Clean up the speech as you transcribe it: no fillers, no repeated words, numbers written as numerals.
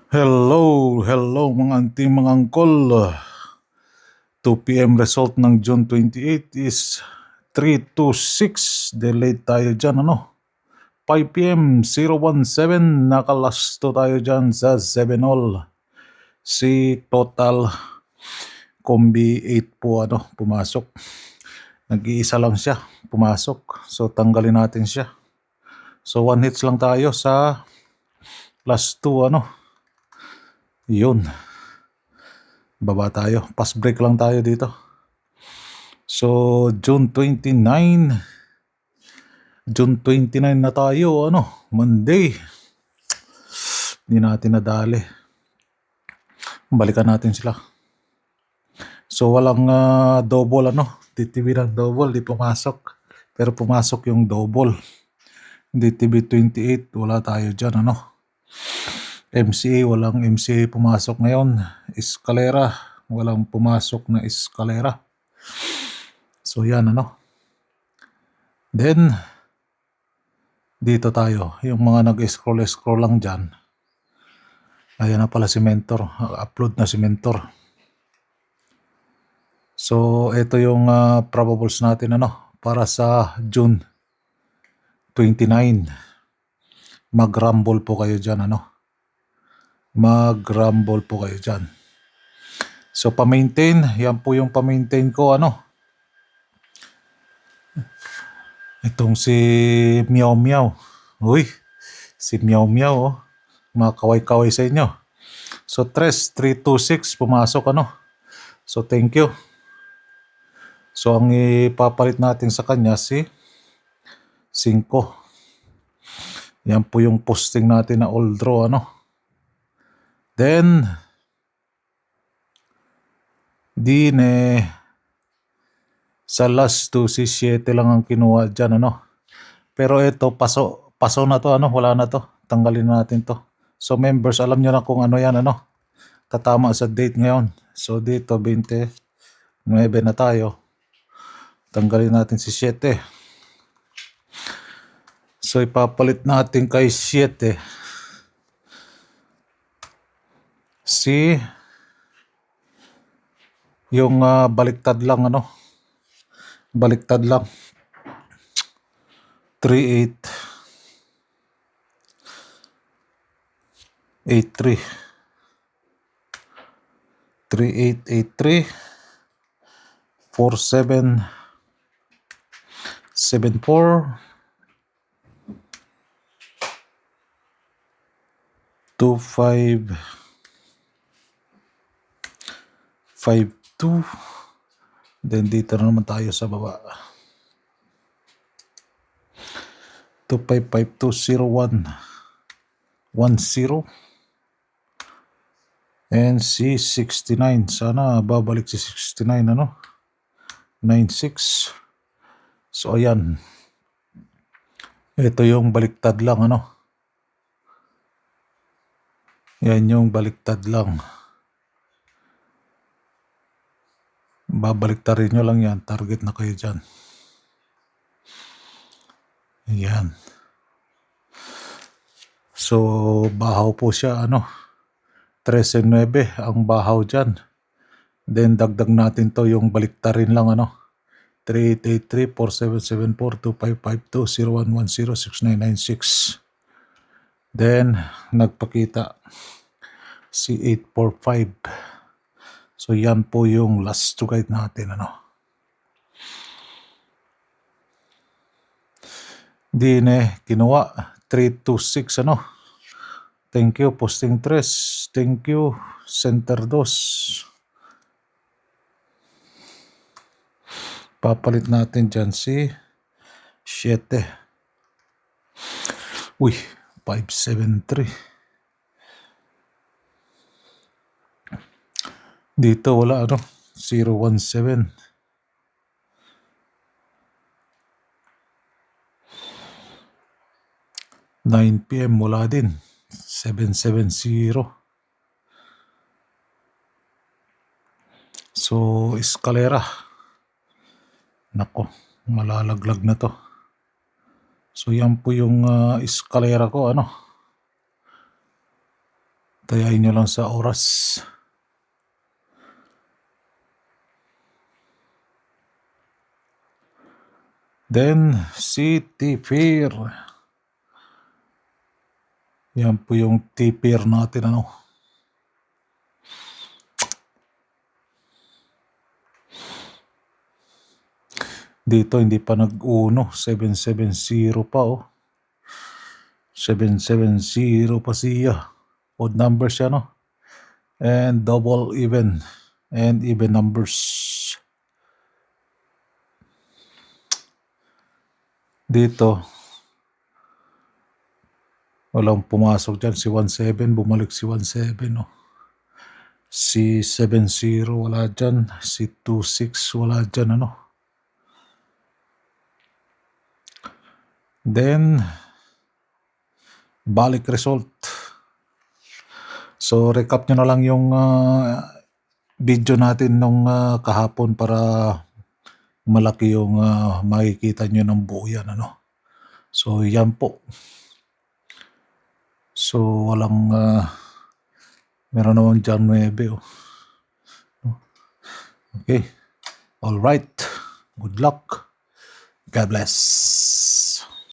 Hello mga auntie, mga uncle. 2 p.m. result ng June 28 is 326. Delayed tayo dyan, ano? 5 p.m. 017. Nakalasto tayo dyan sa 7 all. Si total combi 8 po, ano, pumasok. Nag-iisa lang siya, pumasok. So, tanggalin natin siya. So, 1 hits lang tayo sa last 2, ano. Yun. Baba tayo. Pass break lang tayo dito. So, June 29 na tayo, ano, Monday. Hindi natin nadali. Balikan natin sila. So, walang double, ano, DTV ng double, di pumasok. Pero pumasok yung double. DTV 28, wala tayo dyan, ano. MCA, walang MCA pumasok ngayon. Escalera, walang pumasok na Escalera. So, yan, ano. Then, dito tayo, yung mga nag-scroll lang dyan. Ayan na pala si Mentor. Upload na si Mentor. So, ito yung probables natin, ano, para sa June 29. Mag-rumble po kayo dyan, ano. Mag-rumble po kayo dyan. So, pa-maintain. Yan po yung pa-maintain ko, ano. Itong si Meow Meow. Uy, si Meow Meow, oh. Mga kaway-kaway sa inyo. So, 326 pumasok, ano. So, thank you. So, ang ipapalit natin sa kanya si 5. Yan po yung posting natin na all draw, ano. Then, sa last 2 si 7 lang ang kinuha dyan, ano. Pero ito, paso na to, ano, wala na to. Tanggalin natin to. So, members, alam nyo na kung ano yan, ano. Tatama sa date ngayon. So, dito, 29 na tayo. Tanggalin natin si 7. So, ipapalit natin kay 7 yung baliktad lang, ano. Baliktad lang. 3883 3883 4774 2552. Then dito na naman tayo sa baba. 25520110 and si 69. Sana babalik si 69, ano. 96. So ayan. Ito yung baliktad lang, ano. Yan yung baliktad lang. Babaliktarin nyo lang yan. Target na kayo dyan. Yan. So, bahaw po siya, ano. 13.9 ang bahaw dyan. Then, dagdag natin to yung baliktarin lang, ano. 3883-4774-2552-0110-6996. Then, nagpakita si 845. So, yan po yung last to guide natin, ano. Kinuha 326, ano. Thank you, posting 3. Thank you, center 2. Papalit natin dyan si 7. Uy, 573. Dito wala, ano, 017. 9 p.m. wala din. 770. So, Escalera. Nako, malalaglag na to. So, yan po yung Escalera ko, ano. Tayain nyo lang sa oras. Then, City Fair. Yan po yung T-Fair natin, ano. Dito, hindi pa nag-uno. 770 pa, oh. 770 pa siya. Odd numbers siya, no? And double even. And even numbers. Dito, walang pumasok dyan. Si 17, bumalik si 17, no? Si 70, wala dyan. Si 26, wala dyan, ano? Then, balik result. So, recap nyo na lang yung video natin nung kahapon para malaki yung makikita nyo ng buo yan, ano. So, yan po. So, walang meron naman dyan 9, oh. Okay. All right. Good luck. God bless.